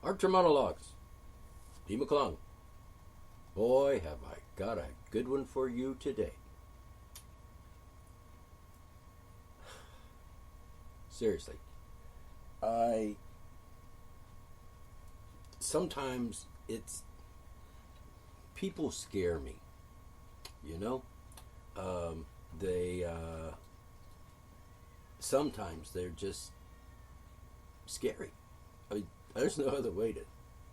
Archer Monologues. D. McClung. Boy, have I got a good one for you today. Seriously. Sometimes people scare me, you know? Sometimes they're just scary. I mean, there's no other way to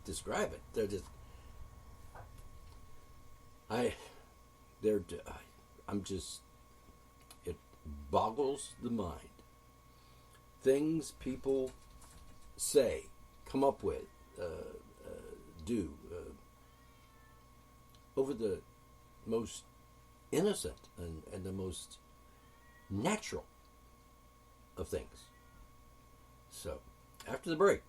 describe it. They're just, it boggles the mind. Things people say, come up with, do, over the most innocent and the most natural of things. So, after the break,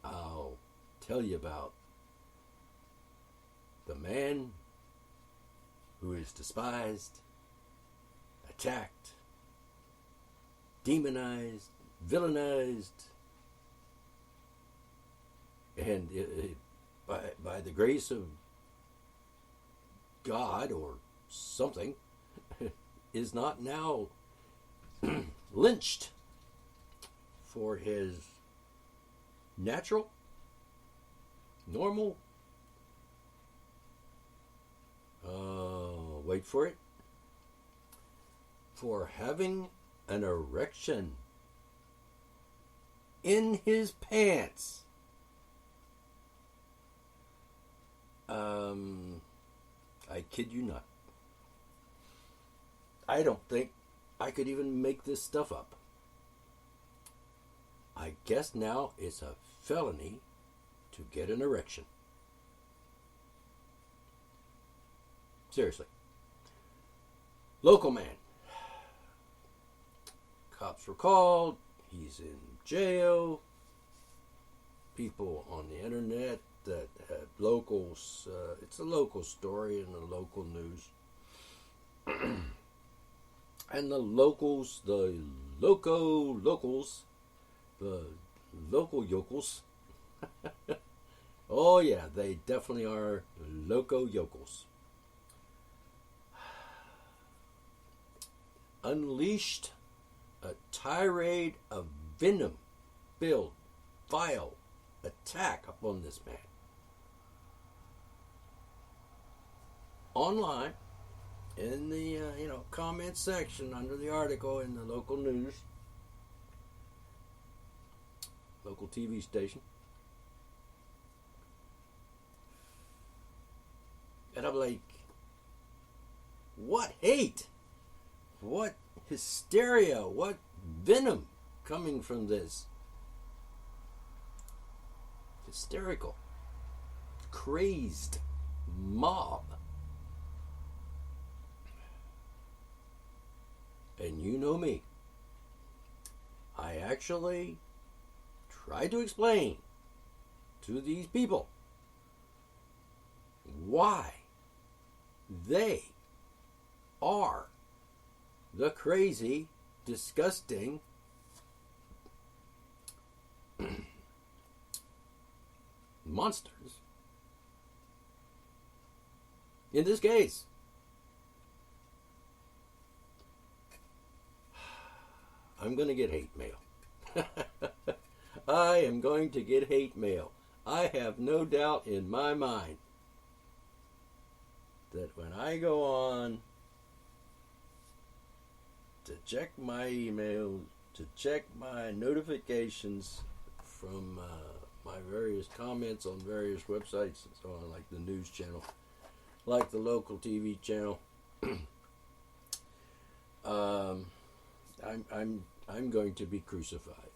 I'll tell you about the man who is despised, attacked, demonized, villainized, and by the grace of God or something, is not now lynched for his natural, normal, wait for it, for having an erection in his pants. I kid you not. I don't think I could even make this stuff up. I guess now it's a felony to get an erection. Seriously. Local man. Cops were called. He's in jail. People on the internet that have locals. It's a local story in the local news. And the locals, the local yokels. Oh yeah, they definitely are loco yokels. Unleashed a tirade of venom-filled, vile attack upon this man. Online, in the comment section under the article in the local news, local TV station, and I'm like, what hate, what hysteria, what venom coming from this hysterical, crazed mob. And you know me. I actually tried to explain to these people why they are the crazy, disgusting monsters in this case. I'm going to get hate mail. I am going to get hate mail. I have no doubt in my mind that when I go on to check my email, to check my notifications from my various comments on various websites and so on, like the news channel, like the local TV channel, I'm going to be crucified.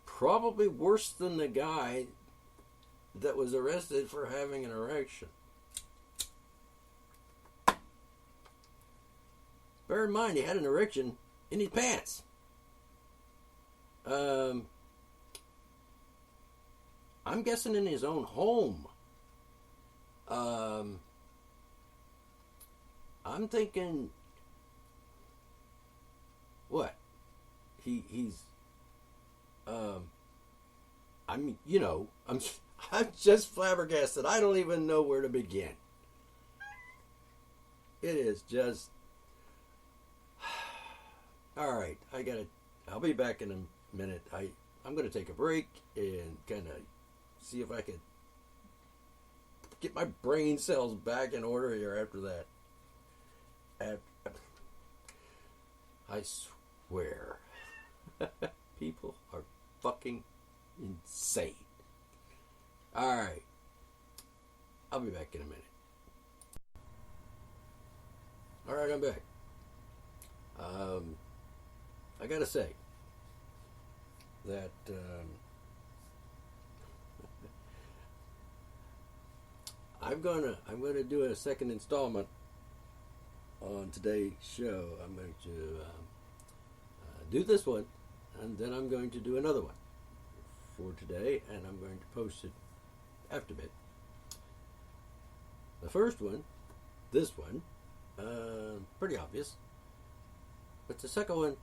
Probably worse than the guy that was arrested for having an erection. Bear in mind, he had an erection in his pants. I'm guessing in his own home. I'm thinking, what? He's I mean, I'm I'm just flabbergasted. I don't even know where to begin. It is just all right. I'll be back in a minute. I'm gonna take a break and kind of see if I can get my brain cells back in order here after that. I swear, people are fucking insane. All right, I'll be back in a minute. All right, I'm back. I gotta say that I'm gonna do a second installment on today's show. I'm going to do this one, and then I'm going to do another one for today, and I'm going to post it after bit. The first one, this one, pretty obvious, but the second one,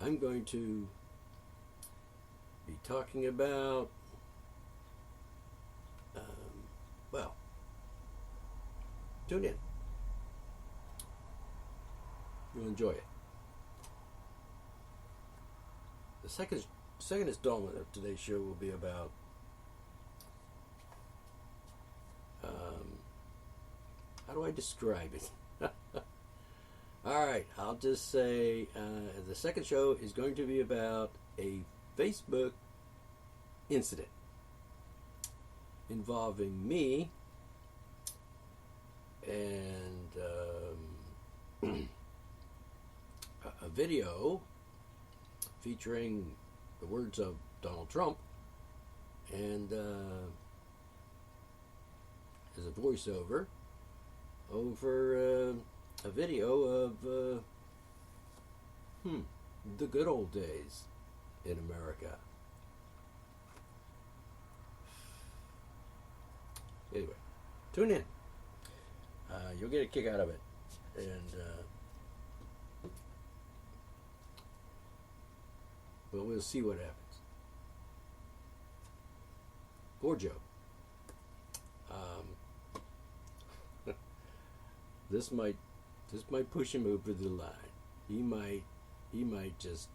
I'm going to be talking about, well, tune in. You'll enjoy it. The second installment of today's show will be about how do I describe it? All right, I'll just say the second show is going to be about a Facebook incident involving me and a video featuring the words of Donald Trump and as a voiceover over a video of the good old days in America. Anyway, tune in. You'll get a kick out of it. And but we'll see what happens. Poor Joe. This might push him over the line. He might just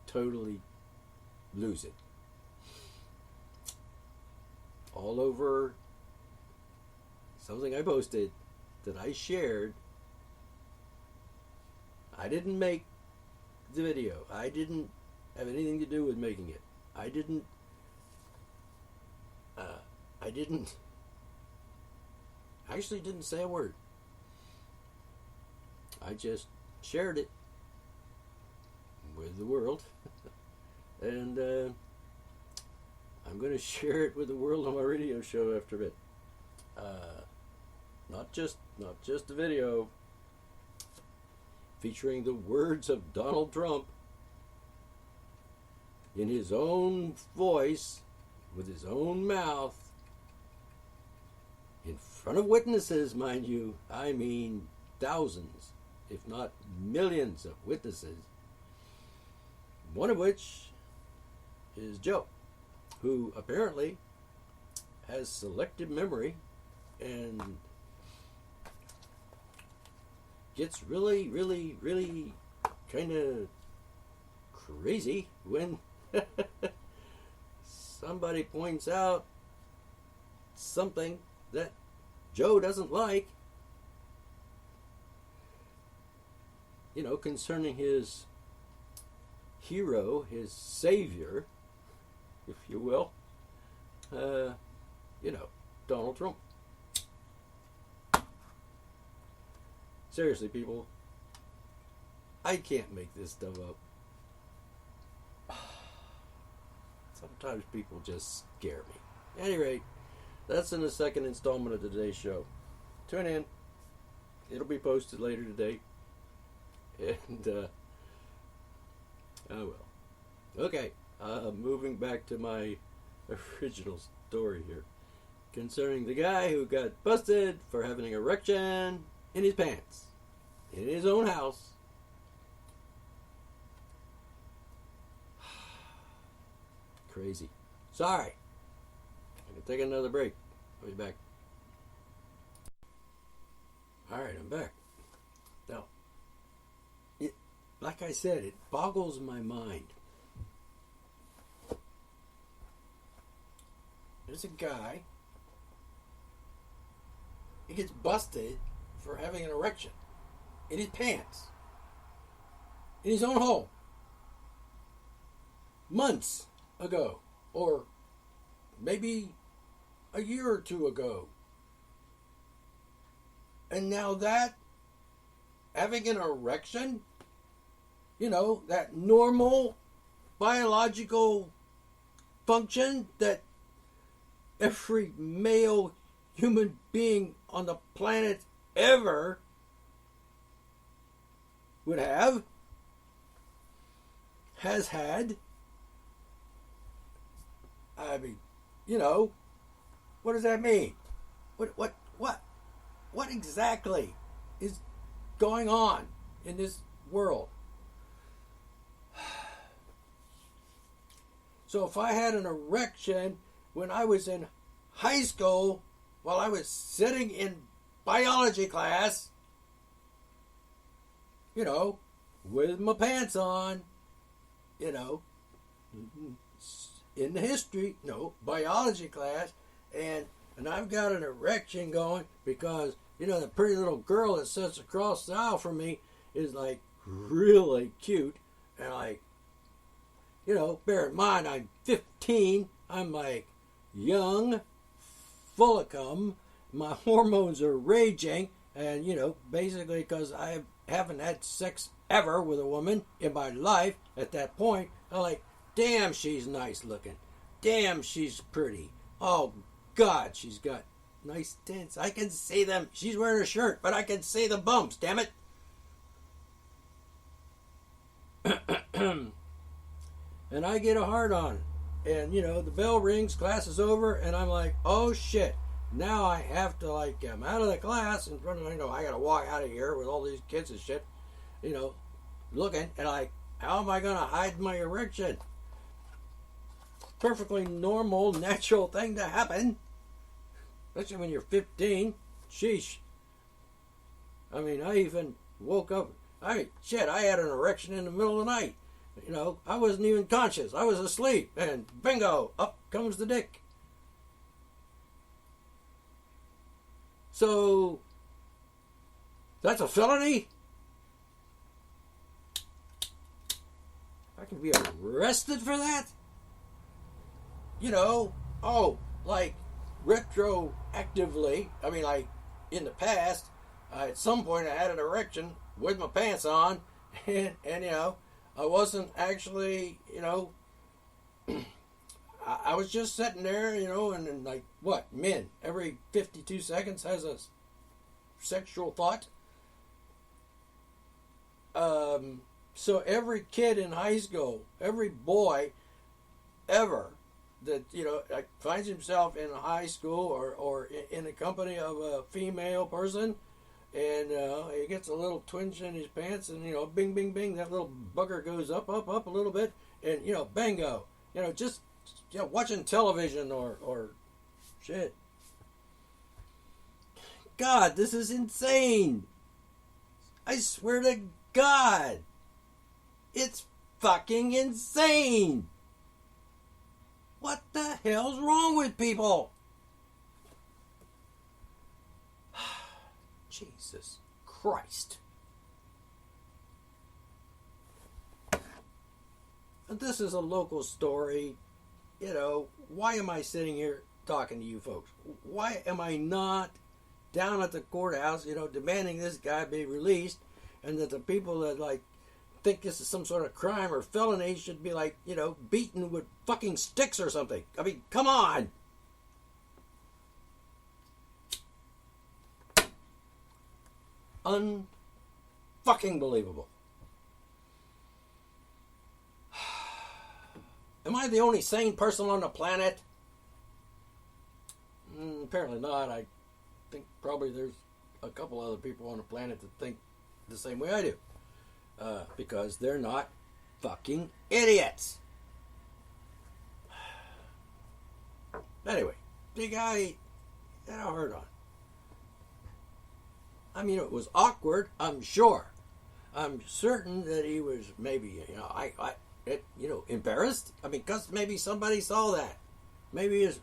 totally lose it. All over something I posted that I shared. I didn't make the video. I didn't have anything to do with making it. I actually didn't say a word. I just shared it with the world. And I'm going to share it with the world on my radio show after a bit. Not just the video featuring the words of Donald Trump in his own voice, with his own mouth, in front of witnesses, mind you. I mean thousands, if not millions of witnesses, one of which is Joe, who apparently has selective memory and gets really, really, really kind of crazy when somebody points out something that Joe doesn't like, concerning his hero, his savior, if you will, Donald Trump. Seriously, people, I can't make this stuff up. Sometimes people just scare me. At any rate, that's in the second installment of today's show. Tune in. It'll be posted later today. And, oh well. Okay, moving back to my original story here. Concerning the guy who got busted for having an erection in his pants. In his own house. Crazy. Sorry. I can take another break. I'll be back. Alright, I'm back. Now, like I said, it boggles my mind. There's a guy, he gets busted for having an erection in his pants, in his own home, months ago, or maybe a year or two ago. And now that, having an erection, that normal biological function that every male human being on the planet ever would have, has had. I mean, what does that mean? What exactly is going on in this world? So if I had an erection when I was in high school, while I was sitting in biology class, with my pants on, in the biology class, and I've got an erection going because, the pretty little girl that sits across the aisle from me is like really cute, and like, bear in mind I'm 15, I'm like young, full of cum, my hormones are raging, and basically because I haven't had sex ever with a woman in my life at that point, I'm like, damn, she's nice looking, damn, she's pretty, oh God, she's got nice tits, I can see them, she's wearing a shirt, but I can see the bumps, damn it. And I get a hard on, and the bell rings, class is over, and I'm like, oh shit, now I have to I'm out of the class in front of, I gotta walk out of here with all these kids and shit, looking, and how am I gonna hide my erection? Perfectly normal, natural thing to happen, especially when you're 15. Sheesh. I mean, I even woke up, I had an erection in the middle of the night. I wasn't even conscious. I was asleep, and bingo, up comes the dick. So, that's a felony? I can be arrested for that? Retroactively, I mean, in the past, at some point I had an erection with my pants on, and I wasn't actually, I was just sitting there, and then men, every 52 seconds has a sexual thought. So every kid in high school, every boy ever that, finds himself in high school or in the company of a female person, and he gets a little twinge in his pants, and bing, bing, bing, that little bugger goes up a little bit, and bingo, just watching television or shit. God, this is insane. I swear to God, it's fucking insane. What the hell's wrong with people? Jesus Christ. This is a local story. Why am I sitting here talking to you folks? Why am I not down at the courthouse, demanding this guy be released, and that the people that think this is some sort of crime or felony should be beaten with fucking sticks or something? I mean, come on. Unfucking believable. Am I the only sane person on the planet? Apparently not. I think probably there's a couple other people on the planet that think the same way I do. Because they're not fucking idiots. Anyway, the guy had a hard on. I mean, it was awkward, I'm sure. I'm certain that he was maybe, embarrassed. I mean, because maybe somebody saw that. Maybe his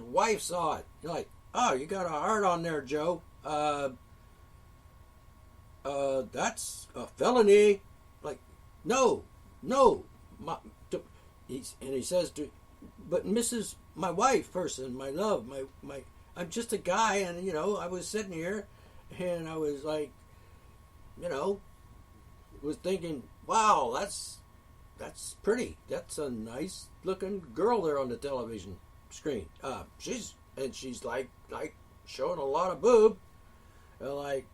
wife saw it. You're like, oh, you got a hard on there, Joe. That's a felony. Like, no. He says to, but Mrs. My wife, person, my love, my, I'm just a guy, and I was sitting here, and I was like, was thinking, wow, that's pretty. That's a nice looking girl there on the television screen. She's like showing a lot of boob. Like,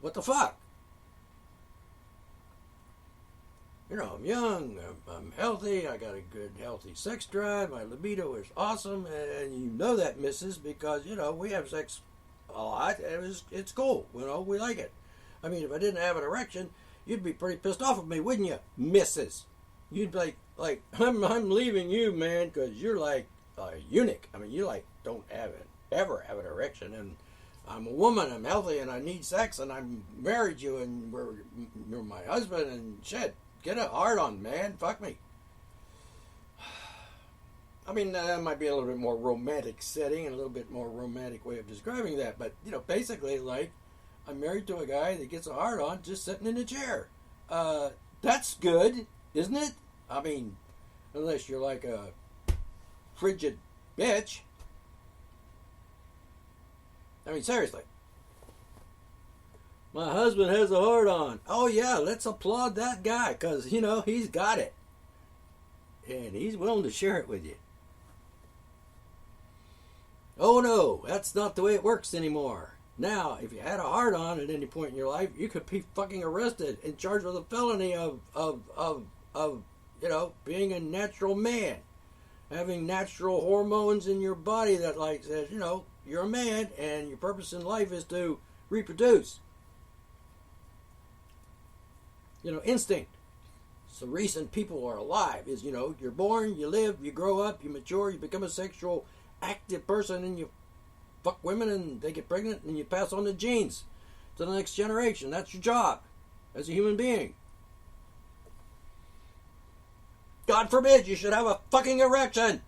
what the fuck? I'm young, I'm healthy, I got a good healthy sex drive, my libido is awesome, and you know that, missus, because we have sex a lot. It's cool. We like it. I mean, if I didn't have an erection, you'd be pretty pissed off at me, wouldn't you, missus? You'd be like, I'm leaving you, man, because you're like a eunuch. I mean, you don't ever have an erection, and I'm a woman, I'm healthy, and I need sex, and I'm married you, and you're my husband, and shit, get a hard on, man, fuck me. I mean, that might be a little bit more romantic setting and a little bit more romantic way of describing that, but basically, like, I'm married to a guy that gets a hard on just sitting in a chair. That's good, isn't it? I mean, unless you're like a frigid bitch. I mean, seriously. My husband has a hard on. Oh yeah, let's applaud that guy, because he's got it, and he's willing to share it with you. Oh no, that's not the way it works anymore. Now, if you had a hard on at any point in your life, you could be fucking arrested and charged with a felony of being a natural man, having natural hormones in your body that says, you're a man and your purpose in life is to reproduce. Instinct. So the reason people are alive is, you're born, you live, you grow up, you mature, you become a sexual active person, and you fuck women and they get pregnant, and you pass on the genes to the next generation. That's your job as a human being. God forbid you should have a fucking erection.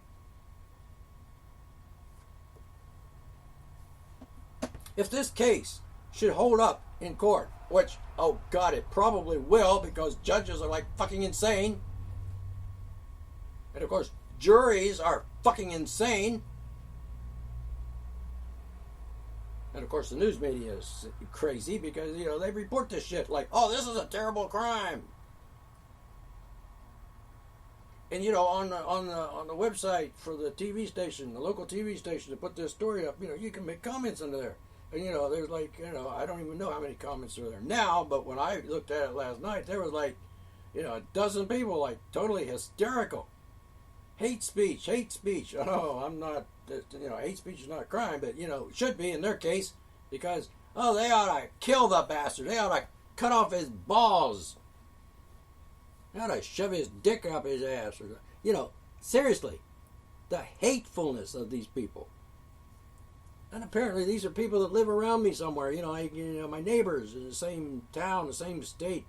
If this case should hold up in court, which, oh God, it probably will, because judges are like fucking insane. And of course, juries are fucking insane. And of course, the news media is crazy because, they report this shit like, oh, this is a terrible crime. And, on the website for the TV station, the local TV station, to put this story up, you can make comments under there. And, there's I don't even know how many comments are there now, but when I looked at it last night, there was a dozen people totally hysterical. Hate speech. Oh, I'm not, hate speech is not a crime, but, it should be in their case because, oh, they ought to kill the bastard. They ought to cut off his balls. They ought to shove his dick up his ass. Or, seriously, the hatefulness of these people. And apparently these are people that live around me somewhere. My neighbors in the same town, the same state.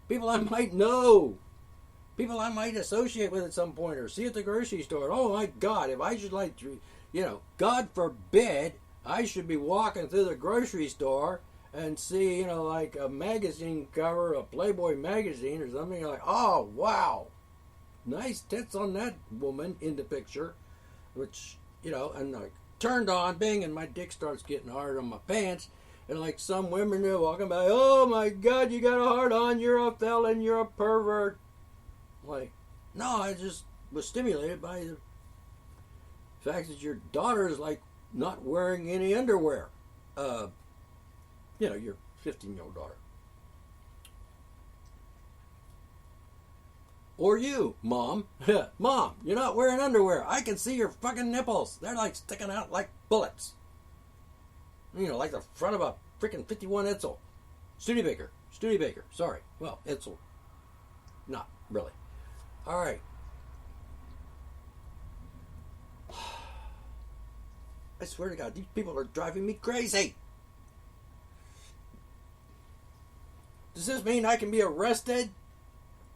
People I might know. People I might associate with at some point or see at the grocery store. Oh my God, if I should God forbid, I should be walking through the grocery store and see, a magazine cover, a Playboy magazine or something. You're like, oh wow, nice tits on that woman in the picture, which, and turned on, bing, and my dick starts getting hard on my pants. And some women are walking by, oh my God, you got a hard on, you're a felon, you're a pervert. No, I just was stimulated by the fact that your daughter is not wearing any underwear. Your 15-year-old daughter. Or you, Mom. Mom, you're not wearing underwear. I can see your fucking nipples. They're sticking out like bullets. Like the front of a freaking 51 Itzel. Studebaker. Sorry. Well, Itzel. Not really. All right. I swear to God, these people are driving me crazy. Does this mean I can be arrested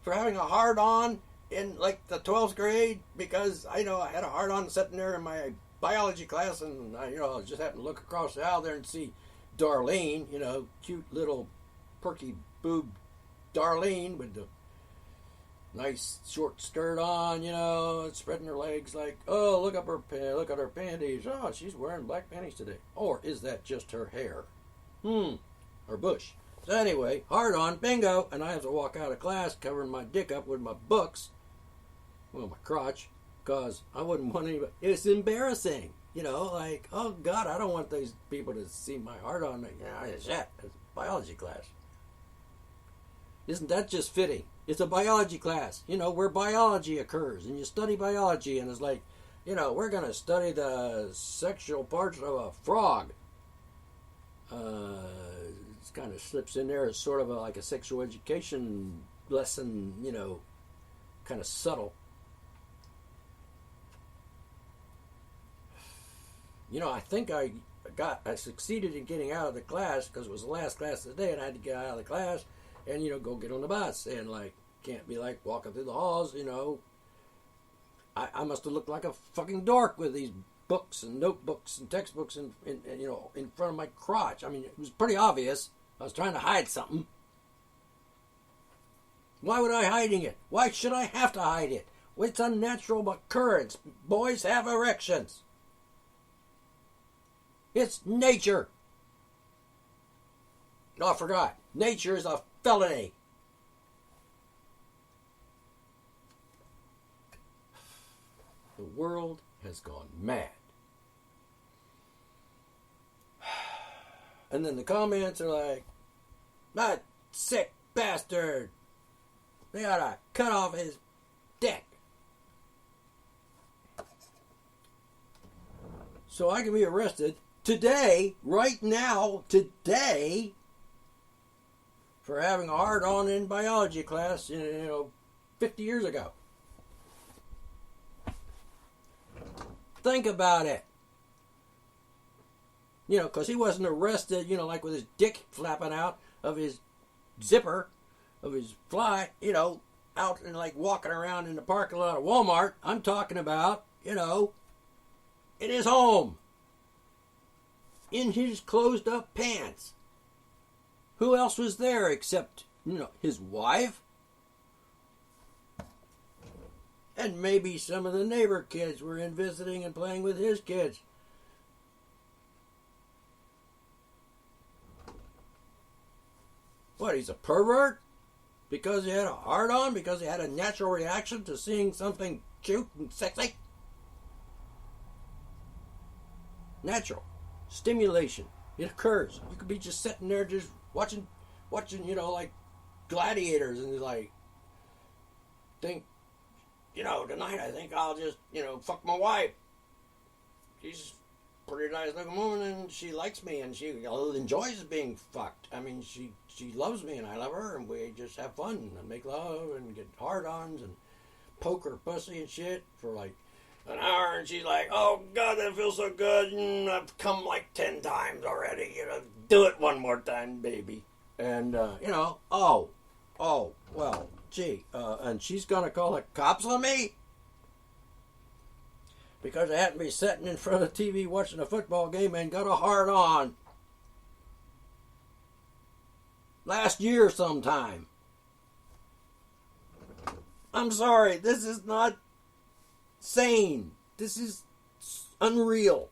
for having a hard-on in like the 12th grade because I had a hard-on sitting there in my biology class, and I just happened to look across the aisle there and see Darlene, cute little perky boob Darlene with the nice short skirt on, spreading her legs like, oh, look at her panties. Oh, she's wearing black panties today. Or is that just her hair? Or bush. So anyway, hard on, bingo, and I have to walk out of class covering my dick up with my books, my crotch, because I wouldn't want anybody. It's embarrassing, like, oh God, I don't want these people to see my hard on. It's biology class. Isn't that just fitting? It's a biology class, where biology occurs, and you study biology, and it's like, we're going to study the sexual parts of a frog. It kind of slips in there as sort of like a sexual education lesson, kind of subtle. I think I succeeded in getting out of the class because it was the last class of the day, and I had to get out of the class and go get on the bus, and like can't be like walking through the halls. I must have looked like a fucking dork with these books and notebooks and textbooks in front of my crotch. I mean, it was pretty obvious. I was trying to hide something. Why would I hiding it? Why should I have to hide it? It's a natural occurrence. Boys have erections. It's nature. No, I forgot. Nature is a felony. The world has gone mad. And then the comments are like, that sick bastard. They ought to cut off his dick. So I can be arrested today, right now, today, for having a hard-on in biology class, 50 years ago. Think about it. Because he wasn't arrested, like with his dick flapping out of his zipper, of his fly, out and like walking around in the parking lot of Walmart. I'm talking about, in his home. In his closed up pants. Who else was there except, his wife? And maybe some of the neighbor kids were in visiting and playing with his kids. What, he's a pervert? Because he had a hard-on? Because he had a natural reaction to seeing something cute and sexy? Natural. Stimulation. It occurs. You could be just sitting there just watching, like gladiators, and like think, tonight I think I'll just, fuck my wife. She's a pretty nice looking woman, and she likes me, and she enjoys being fucked. I mean, she loves me, and I love her, and we just have fun and make love and get hard-ons and poke her pussy and shit for like an hour, and she's like, oh God, that feels so good, and I've come like 10 times already, do it one more time, baby. And, well, gee, and she's gonna call the cops on me? Because I happened to be sitting in front of the TV watching a football game and got a hard-on. Last year sometime. I'm sorry, this is not sane. This is unreal.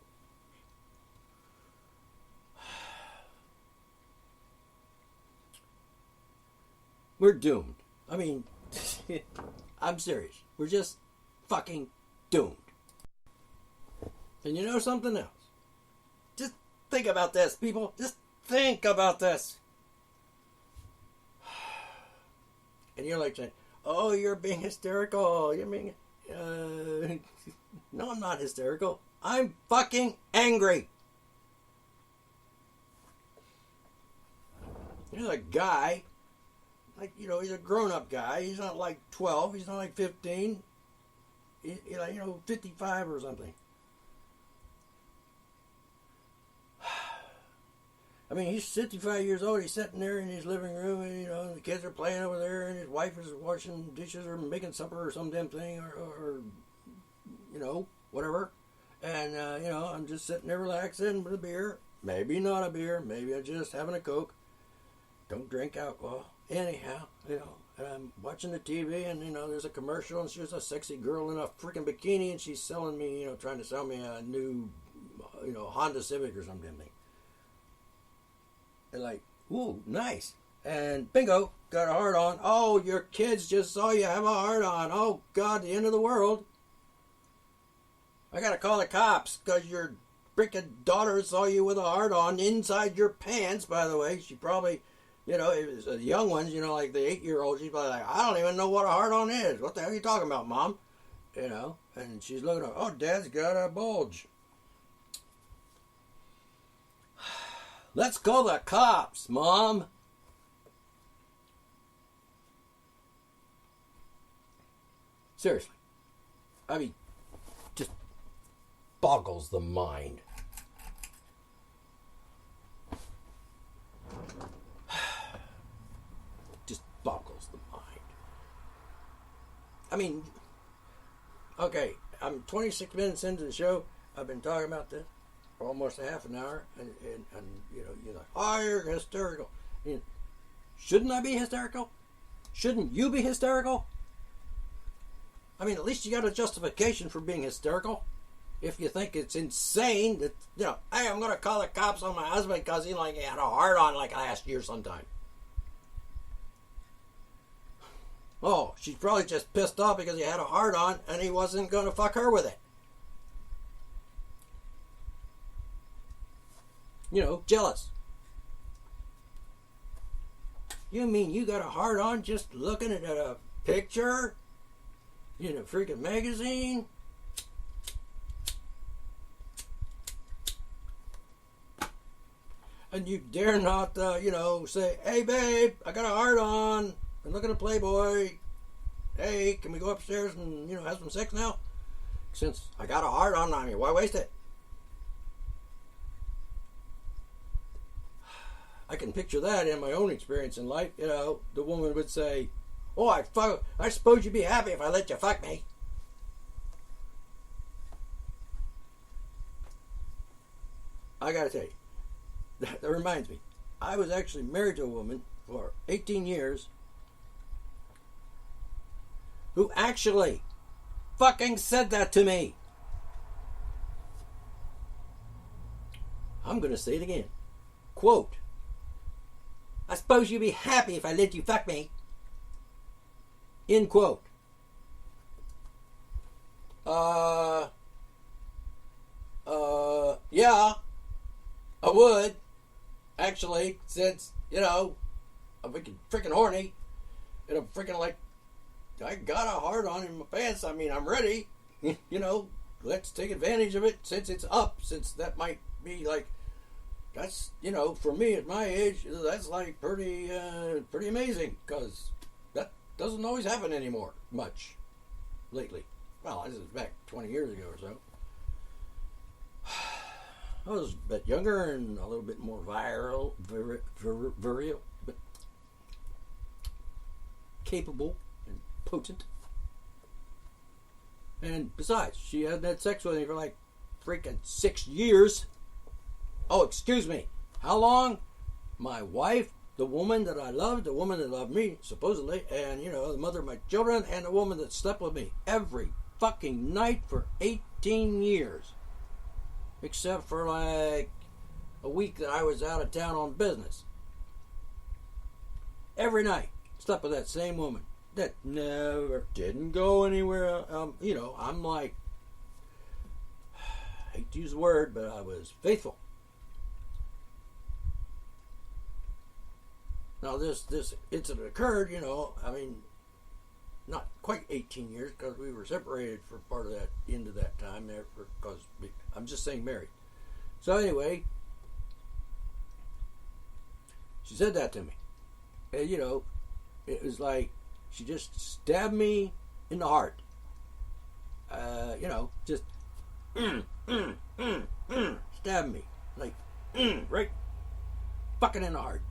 We're doomed. I mean, I'm serious. We're just fucking doomed. And you know something else? Just think about this, people. Just think about this. And you're like saying, oh, you're being hysterical. You're being... No, I'm not hysterical. I'm fucking angry. There's a guy, like, he's a grown-up guy. He's not like 12. He's not like 15. He's like, 55 or something. I mean, he's 55 years old. He's sitting there in his living room, and the kids are playing over there, and his wife is washing dishes or making supper or some damn thing, or whatever. And I'm just sitting there relaxing with a beer. Maybe not a beer. Maybe I'm just having a Coke. Don't drink alcohol. Anyhow, and I'm watching the TV, and there's a commercial, and she's a sexy girl in a freaking bikini, and she's selling me, trying to sell me a new, Honda Civic or some damn thing. And like, ooh, nice. And bingo, got a hard on. Oh, your kids just saw you have a hard on. Oh God, the end of the world. I gotta call the cops because your freaking daughter saw you with a hard on inside your pants. By the way, she probably. It was the young ones, like the 8-year-old, she's probably like, I don't even know what a hard-on is. What the hell are you talking about, Mom? And she's looking up, oh, Dad's got a bulge. Let's call the cops, Mom. Seriously. I mean, just boggles the mind. Boggles the mind. I mean, okay, I'm 26 minutes into the show. I've been talking about this for almost a half an hour, and you're like, oh, you're hysterical. Shouldn't I be hysterical? Shouldn't you be hysterical? I mean, at least you got a justification for being hysterical. If you think it's insane that, hey, I'm going to call the cops on my husband because he had a hard on like last year sometime. Oh, she's probably just pissed off because he had a hard on and he wasn't going to fuck her with it. Jealous. You mean you got a hard on just looking at a picture in a freaking magazine? And you dare not, say, hey babe, I got a hard on. I'm looking at Playboy. Hey, can we go upstairs and, have some sex now? Since I got a hard on me, why waste it? I can picture that in my own experience in life. The woman would say, oh, I suppose you'd be happy if I let you fuck me. I gotta tell you, that reminds me. I was actually married to a woman for 18 years who actually fucking said that to me. I'm going to say it again. Quote, I suppose you'd be happy if I let you fuck me. End quote. Yeah, I would. Actually, since, I'm freaking horny, and I'm freaking like, I got a hard on in my pants. I mean, I'm ready. Let's take advantage of it since it's up. Since that might be like, that's, for me at my age, that's like pretty amazing. Because that doesn't always happen anymore much lately. Well, this is back 20 years ago or so. I was a bit younger and a little bit more virile, but capable and potent. And besides, she hadn't had sex with me for like freaking 6 years. Oh, excuse me. How long? My wife, the woman that I loved, the woman that loved me, supposedly, and, the mother of my children, and the woman that slept with me every fucking night for 18 years. Except for like a week that I was out of town on business. Every night, slept with that same woman. That never didn't go anywhere. I'm like, I hate to use the word, but I was faithful. Now this incident occurred, not quite 18 years because we were separated for part of that into that time there because I'm just saying married. So anyway, she said that to me. And, it was like she just stabbed me in the heart. Just stabbed me like right fucking in the heart.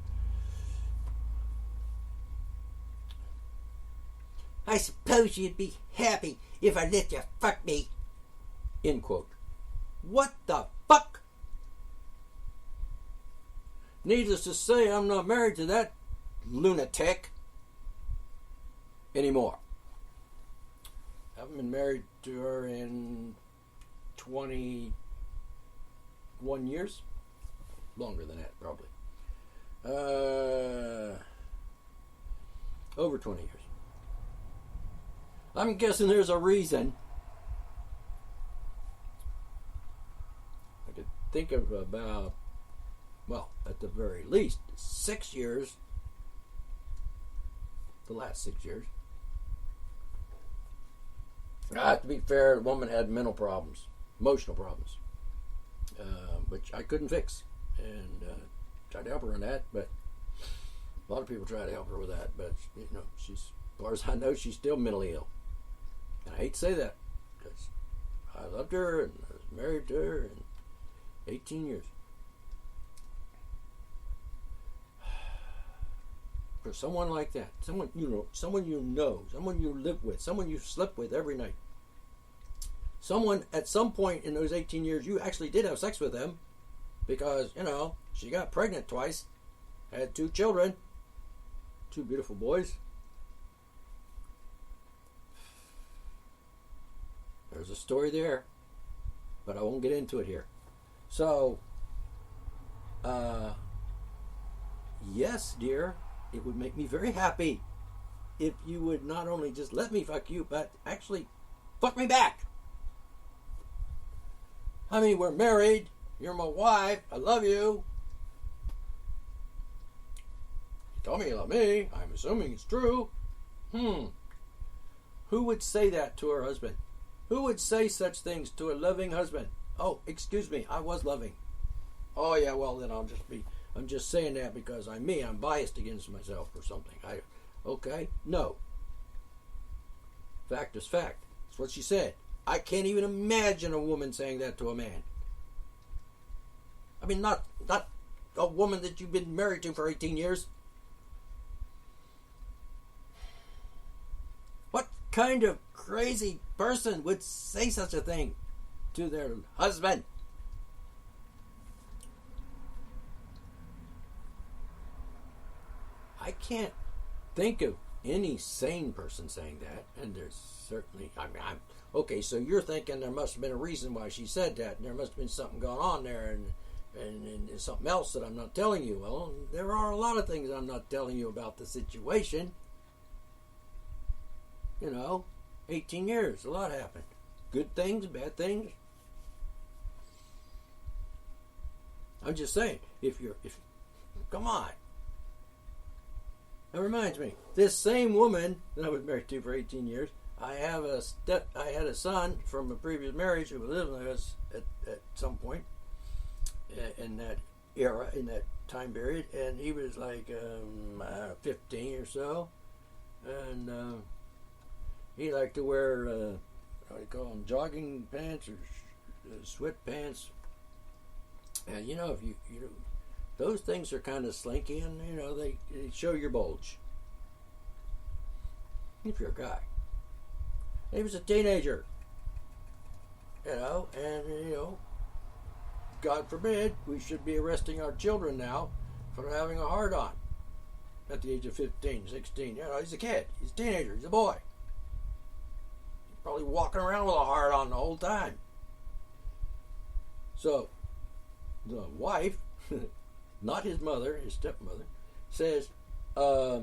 I suppose you'd be happy if I let you fuck me. End quote. What the fuck? Needless to say, I'm not married to that lunatic anymore. I haven't been married to her in 21 years. Longer than that, probably. Over 20 years. I'm guessing there's a reason. I could think of about, well, at the very least, 6 years. The last 6 years. To be fair, the woman had mental problems, emotional problems, which I couldn't fix. And tried to help her on that, but a lot of people try to help her with that. But, you know, she's, as far as I know, she's still mentally ill. And I hate to say that, because I loved her and I was married to her in 18 years. For someone like that, someone you know, someone you live with, someone you slept with every night, someone at some point in those 18 years you actually did have sex with them, because, you know, she got pregnant twice, had 2 children, 2 beautiful boys. There's a story there, but I won't get into it here. So, yes, dear, it would make me very happy if you would not only just let me fuck you, but actually fuck me back. I mean, we're married. You're my wife. I love you. You told me you love me. I'm assuming it's true. Who would say that to her husband? Who would say such things to a loving husband? Oh, excuse me, I was loving. Oh, yeah, well, then I'm just saying that because I'm biased against myself or something. Okay? No. Fact is fact. That's what she said. I can't even imagine a woman saying that to a man. I mean, not a woman that you've been married to for 18 years. What kind of crazy person would say such a thing to their husband? I can't think of any sane person saying that, and there's certainly, okay, so you're thinking there must have been a reason why she said that, and there must have been something going on there, and something else that I'm not telling you. Well, there are a lot of things I'm not telling you about the situation. You know, 18 years, a lot happened. Good things, bad things. I'm just saying, come on. That reminds me, this same woman that I was married to for 18 years, I had a son from a previous marriage who lived with us at some point in that era, in that time period, and he was like 15 or so, and he liked to wear what do you call them, jogging pants or sweatpants, and you know, if you those things are kind of slinky, and you know they show your bulge if you're a guy. He was a teenager, you know, and you know, God forbid we should be arresting our children now for having a hard-on at the age of 15, 16. You know, he's a kid, he's a teenager, he's a boy. He's probably walking around with a hard-on the whole time. So the wife, not his mother, his stepmother, says, I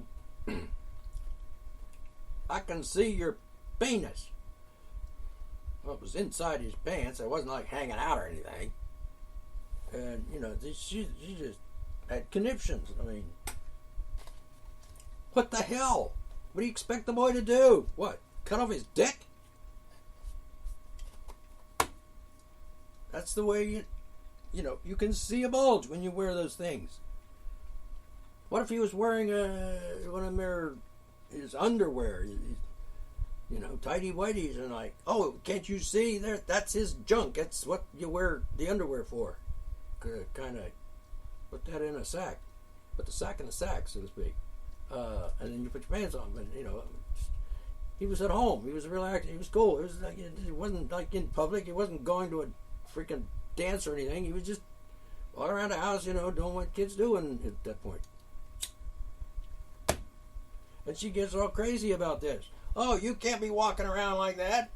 can see your penis. Well, it was inside his pants. It wasn't like hanging out or anything. And, you know, she just had conniptions. I mean, what the hell? What do you expect the boy to do? What? Cut off his dick? That's the way you know, you can see a bulge when you wear those things. What if he was wearing one of his underwear? You know, tighty whities, and like, oh, can't you see there? That's his junk. That's what you wear the underwear for. Kind of put that in a sack. but the sack in the sack, so to speak. And then you put your pants on. But he was at home. He was relaxed. He was cool. It was like it wasn't like in public. He wasn't going to a freaking dance or anything. He was just walking around the house, doing what kids do at that point. And she gets all crazy about this. Oh, you can't be walking around like that.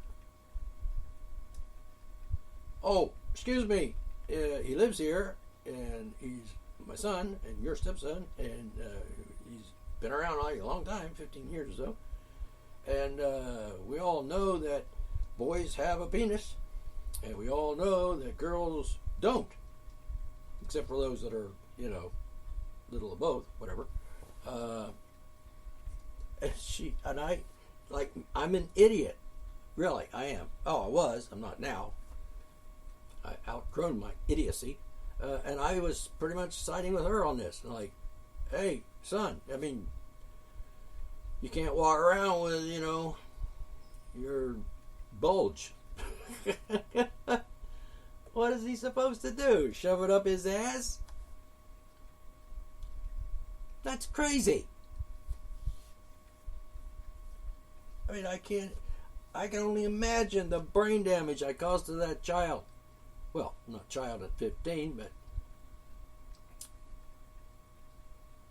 Oh, excuse me. He lives here, and he's my son, and your stepson, and he's been around a long time, 15 years or so. And we all know that boys have a penis, and we all know that girls don't, except for those that are, little of both, whatever. And I, like, I'm an idiot. Really, I am. Oh, I was. I'm not now. I outgrown my idiocy. And I was pretty much siding with her on this. Like, hey, son, I mean, you can't walk around with, your bulge. What is he supposed to do? Shove it up his ass? That's crazy. I mean, I can only imagine the brain damage I caused to that child. Well, not child at 15, but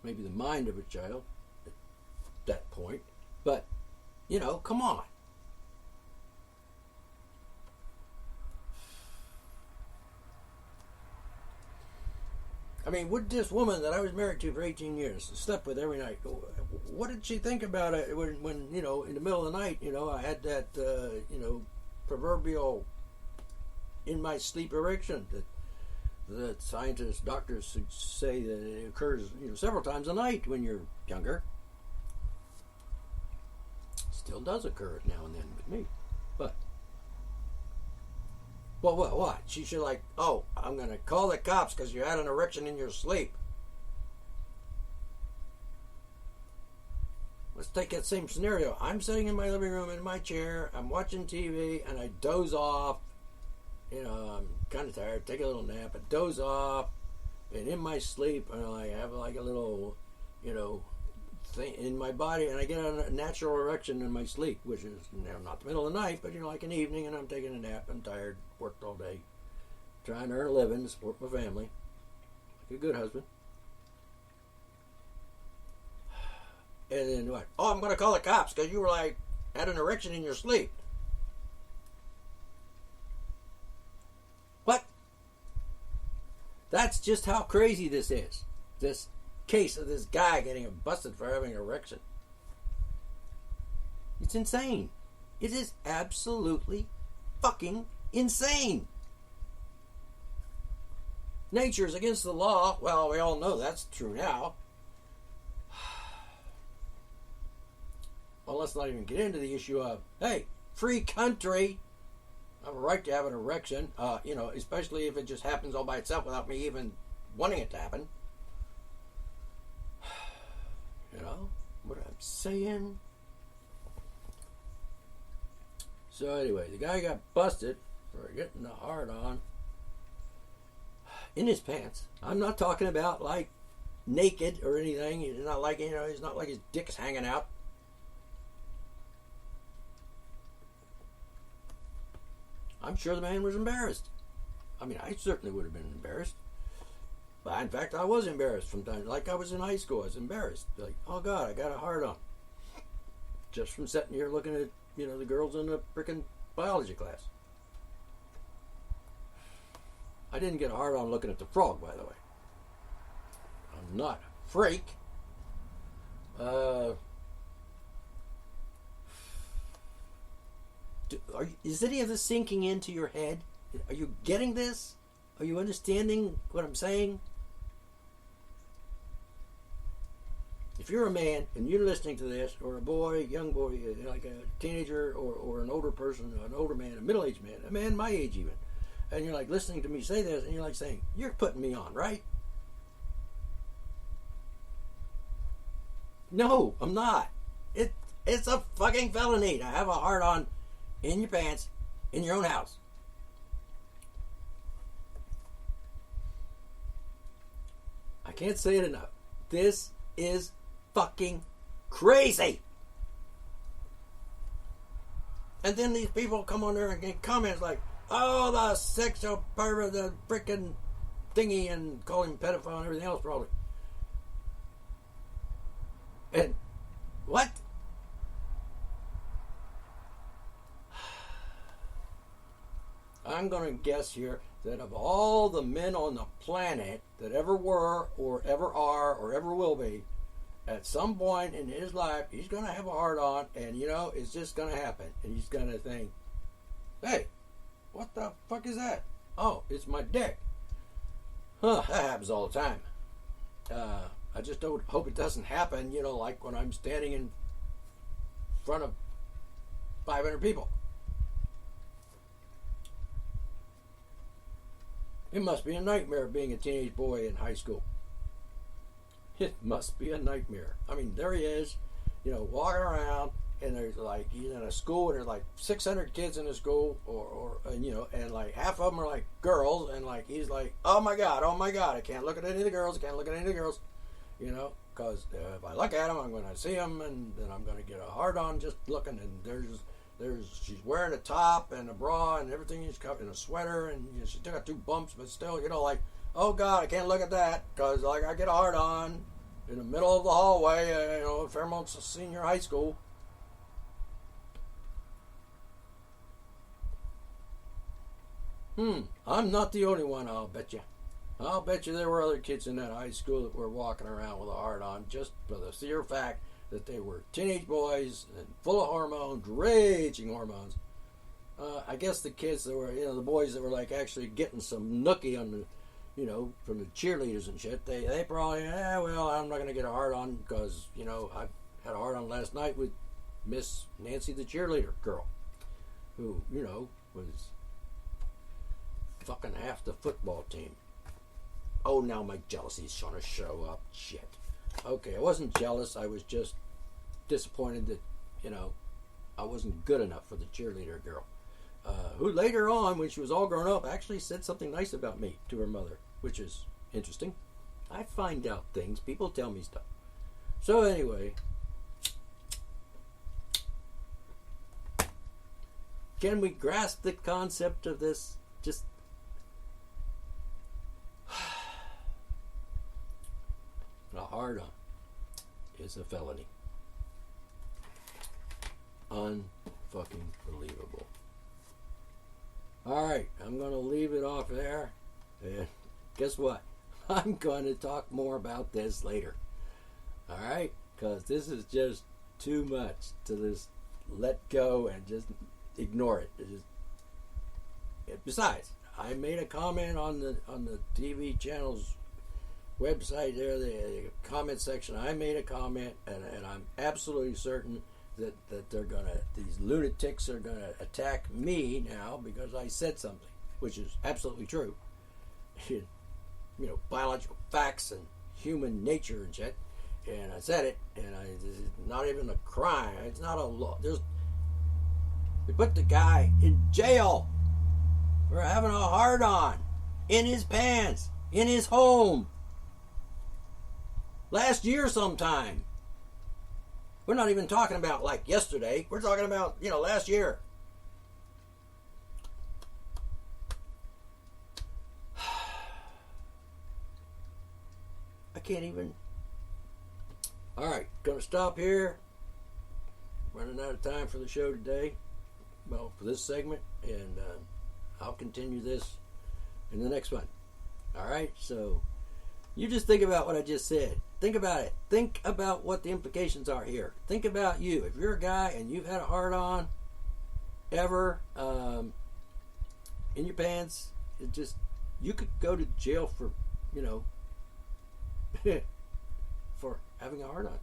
maybe the mind of a child at that point. But, come on. I mean, would this woman that I was married to for 18 years, slept with every night, what did she think about it when in the middle of the night, I had that, proverbial in my sleep erection that scientists, doctors say that it occurs, several times a night when you're younger. Still does occur now and then with me. But, well, what? She should I'm going to call the cops because you had an erection in your sleep. Let's take that same scenario. I'm sitting in my living room in my chair. I'm watching TV and I doze off. I'm kind of tired. Take a little nap. I doze off. And in my sleep, I have like a little, thing in my body. And I get a natural erection in my sleep, which is not the middle of the night, but, like an evening. And I'm taking a nap. I'm tired. Worked all day. Trying to earn a living to support my family. Like a good husband. And then what? Oh, I'm going to call the cops because you were had an erection in your sleep. What? That's just how crazy this is. This case of this guy getting busted for having an erection. It's insane. It is absolutely fucking insane. Nature is against the law. Well, we all know that's true now. Well, let's not even get into the issue of, hey, free country. I have a right to have an erection, especially if it just happens all by itself without me even wanting it to happen. What I'm saying. So anyway, the guy got busted for getting the hard-on in his pants. I'm not talking about naked or anything. He's not he's not like his dick's hanging out. I'm sure the man was embarrassed. I mean, I certainly would have been embarrassed. But in fact, I was embarrassed from time. Like I was in high school, I was embarrassed. Like, oh God, I got a hard on. Just from sitting here looking at, the girls in the frickin' biology class. I didn't get a hard on looking at the frog, by the way. I'm not a freak. Is any of this sinking into your head? Are you getting this? Are you understanding what I'm saying? If you're a man and you're listening to this, or a boy, young boy, like a teenager, or an older person, an older man, a middle-aged man, a man my age even, and you're listening to me say this, and you're saying, you're putting me on, right? No, I'm not. It's a fucking felony to have a hard-on in your pants, in your own house. I can't say it enough. This is fucking crazy. And then these people come on there and get comments like, oh, the sexual pervert, the frickin' thingy, and call him pedophile and everything else probably. And what? I'm going to guess here that of all the men on the planet that ever were or ever are or ever will be, at some point in his life, he's going to have a hard-on, and, it's just going to happen. And he's going to think, hey, what the fuck is that? Oh, it's my dick. Huh, that happens all the time. I just don't hope it doesn't happen, like when I'm standing in front of 500 people. It must be a nightmare being a teenage boy in high school. It must be a nightmare. I mean, there he is, walking around, and there's like, he's in a school, and there's like 600 kids in the school, and like half of them are like girls, and like he's like, oh my God, I can't look at any of the girls, because if I look at them, I'm going to see them, and then I'm going to get a hard on just looking, and she's wearing a top and a bra and everything, she's covered in a sweater, and she still got 2 bumps, but still, like, oh God, I can't look at that, because like I get a hard on in the middle of the hallway, Fairmont's senior high school. I'm not the only one, I'll bet you. I'll bet you there were other kids in that high school that were walking around with a hard-on just for the sheer fact that they were teenage boys and full of hormones, raging hormones. I guess the kids that were, the boys that were like actually getting some nookie on the, from the cheerleaders and shit, they probably, well, I'm not going to get a hard-on because, I had a hard-on last night with Miss Nancy the cheerleader girl, who, was fucking half the football team. Oh, now my jealousy's trying to show up. Shit. Okay, I wasn't jealous. I was just disappointed that, I wasn't good enough for the cheerleader girl. Who later on, when she was all grown up, actually said something nice about me to her mother, which is interesting. I find out things. People tell me stuff. So anyway, can we grasp the concept of this? Just a hard-on is a felony. Unfucking believable. Alright, I'm going to leave it off there. And guess what? I'm going to talk more about this later. Alright? Because this is just too much to just let go and just ignore it. Besides, I made a comment on the TV channel's website there, the comment section. I made a comment, and I'm absolutely certain that these lunatics are gonna attack me now because I said something, which is absolutely true. Biological facts and human nature and shit. And I said it, and it's not even a crime. It's not a law. They put the guy in jail for having a hard-on in his pants, in his home. Last year sometime. We're not even talking about like yesterday. We're talking about, last year. I can't even. Alright, gonna stop here. Running out of time for the show today. Well, for this segment. And I'll continue this in the next one. Alright, so you just think about what I just said. Think about it. Think about what the implications are here. Think about you. If you're a guy and you've had a hard-on ever in your pants, you could go to jail for, for having a hard-on.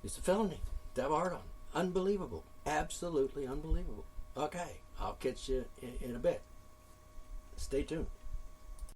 It's a felony to have a hard-on. Unbelievable. Absolutely unbelievable. Okay, I'll catch you in a bit. Stay tuned.